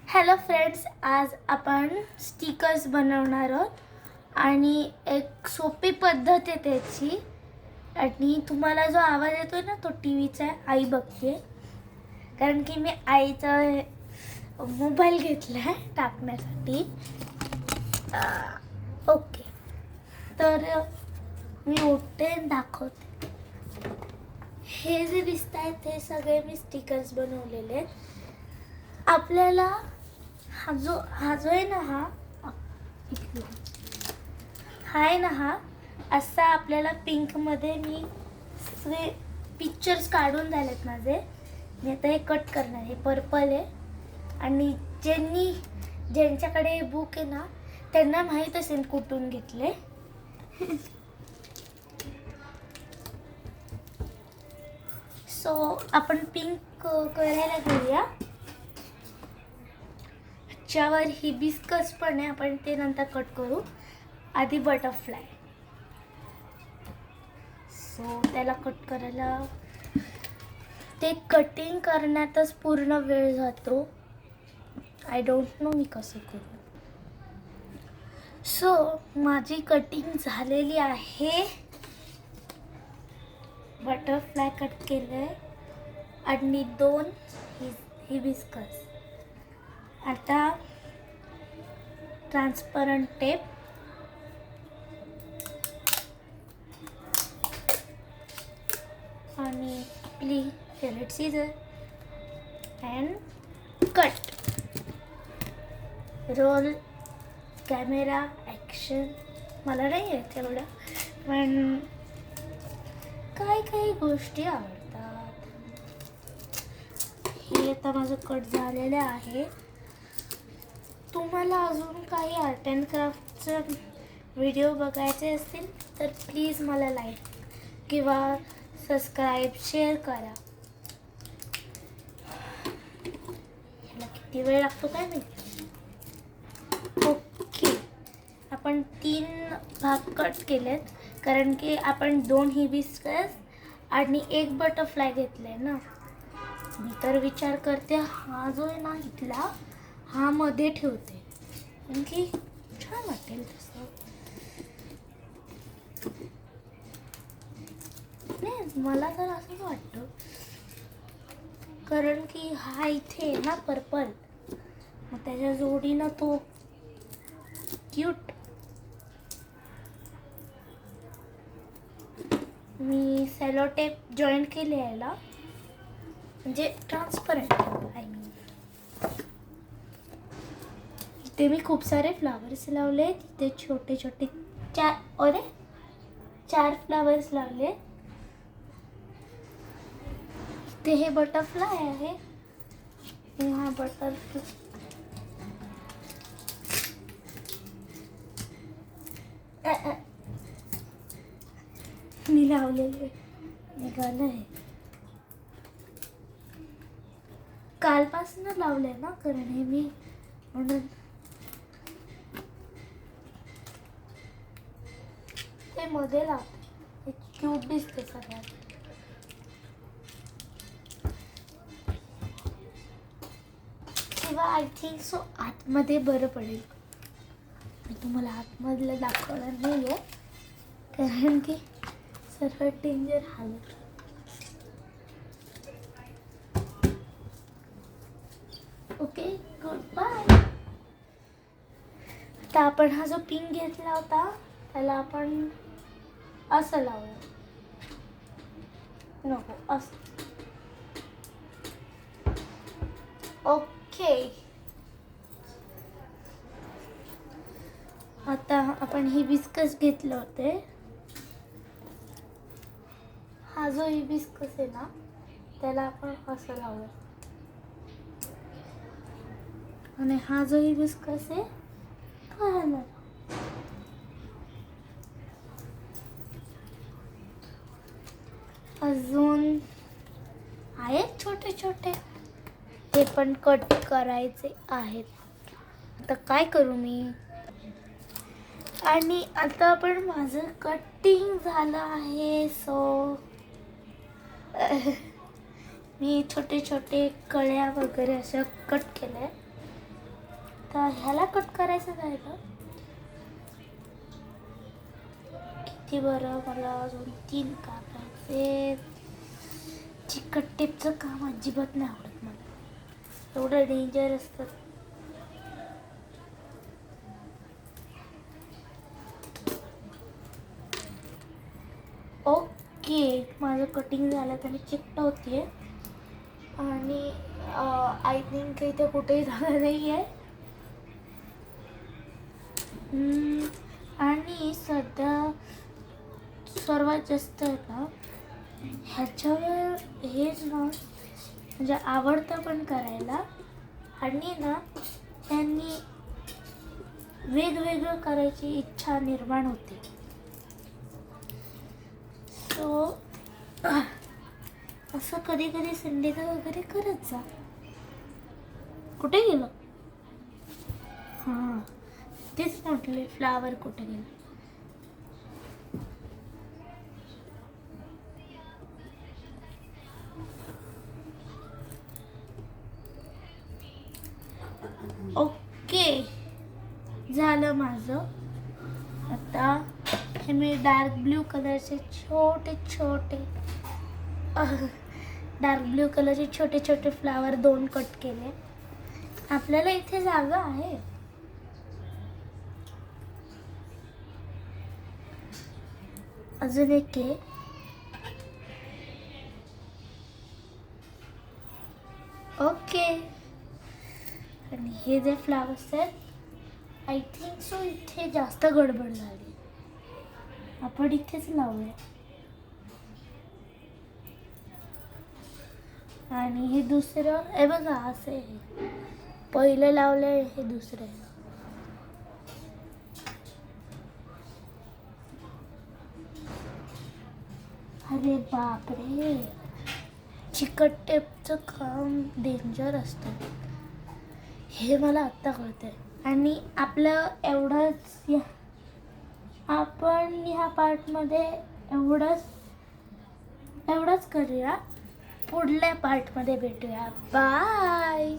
Hello friends, आज आपण stickers बनवणार आहोत आणि एक सोपी पद्धत आहे त्याची. आणि तुम्हाला जो आवाज येतोय ना तो टीव्हीचा आहे. आई बघते कारण की मी आईचा मोबाईल घेतला आहे टाकण्यासाठी. ओके, तर मी उठते आणि दाखवते. हे जे दिसत आहेत ते सगळे मी स्टिकर्स बनवलेले आहेत. आपल्याला हा जो आहे ना, हा आहे ना, हा असा आपल्याला पिंकमध्ये मी सगळे पिक्चर्स काढून झालेत माझे. मी आता हे कट करणार. हे पर्पल आहे आणि ज्यांच्याकडे हे बुक आहे ना त्यांना माहीत असेल कुठून घेतले. सो आपण पिंक करायला घेऊया. च्यावर हिबिस्कस पण आहे, आपण ते नंतर कट करू. आधी बटरफ्लाय. सो त्याला कट करायला ते कटिंग करण्यातच पूर्ण वेळ जातो. आय डोंट नो मी कसं करू. सो माझी कटिंग झालेली आहे. बटरफ्लाय कट केलंय आणि 2 हिबिस्कस. आता ट्रान्सपरंट टेप आणि आपली favourite scissor and cut. Roll, camera, action. मला नाही येत एवढं, पण काही गोष्टी आवडतात. हे आता माझं कट झालेलं आहे. तुम्हाला अजून काही आर्ट अँड क्राफ्टचं व्हिडिओ बघायचे असतील तर प्लीज मला लाईक किंवा सबस्क्राईब, शेअर करा. ह्याला किती वेळ लागतो काय माहिती. ओके, आपण 3 भाग कट केलेत कारण की आपण 2 हिबिस्कस आणि 1 बटरफ्लाय घेतले ना. मी तर विचार करते हा जो आहे ना इथला, हा मध्ये ठेवते कारण की छान वाटेल तसं. नाही, मला तर असंच वाटतं कारण की हा इथे ना पर्पल, मग त्याच्या जोडीनं तो क्यूट. मी सेलो टेप जॉईंट केले याला, म्हणजे ट्रान्सपरंट आय मीन. इथे मी खूप सारे फ्लावर्स लावले. तिथे छोटे 4 फ्लावर्स लावले. इथे हे बटरफ्लाय आहे. हा बटरफ्लाय मी लावलेले निघालं आहे. कालपासून लावले ना, कारण हे मी म्हणून ते मध्ये लावते. क्यूट दिसते सगळ्यात. किंवा आय थिंक सो आतमध्ये बरं पडेल. मी तुम्हाला आतमधलं दाखवणार नाही आहे कारण की सर्व डेंजर हालत. Okay, goodbye. आता आपण हा जो पिंक घेतला होता त्याला आपण असं लावूया. नको, असं. ओके, आता आपण हिबिस्कस घेतले होते. हा जो हिबिस्कस आहे ना त्याला आपण असं लावूया आणि हा जो हिबिस्कस आहे तो अजून आहेत छोटे ते पण कट करायचे आहेत. आता काय करू मी. आणि आता आपण माझं कटिंग झालं आहे. सो मी छोटे कळ्या वगैरे असं कट केलंय. आता ह्याला कट करायचं आहे का किती बरं मला अजून 3 कापायचे. चिकट टेपचं काम अजिबात नाही आवडत मला, एवढं डेंजर असतं. ओके, माझं कटिंग झालं तर मी चिकटवते आणि आय थिंक इथे कुठेही झालं नाही आहे. आणि सध्या सर्वात जास्त आहे ना ह्याच्यावर हेच ना म्हणजे आवडतं पण करायला, आणि ना त्यांनी वेगवेगळं करायची इच्छा निर्माण होते. सो असं कधी कधी संडेला वगैरे करत जा. कुठे गेलं? हां, तेच म्हटले फ्लावर कुठे गेलं. ओके, झालं माझं. आता हे मी डार्क ब्ल्यू कलरचे छोटे छोटे फ्लावर 2 कट केले. आपल्याला इथे जागा आहे. अजून एक आहे. ओके, आणि हे जे फ्लावर्स आहेत आय थिंक सो इथे जास्त गडबड झाली, आपण इथेच लावूया. आणि हे दुसरं हे बघा असं आहे, पहिलं लावलंय हे दुसरं आहे. अरे बापरे, चिकट टेपचं काम डेंजर असतं हे मला आत्ता कळतंय. आणि आपलं एवढंच, आपण ह्या पार्टमध्ये एवढंच करूया. पुढल्या पार्टमध्ये भेटूया. बाय.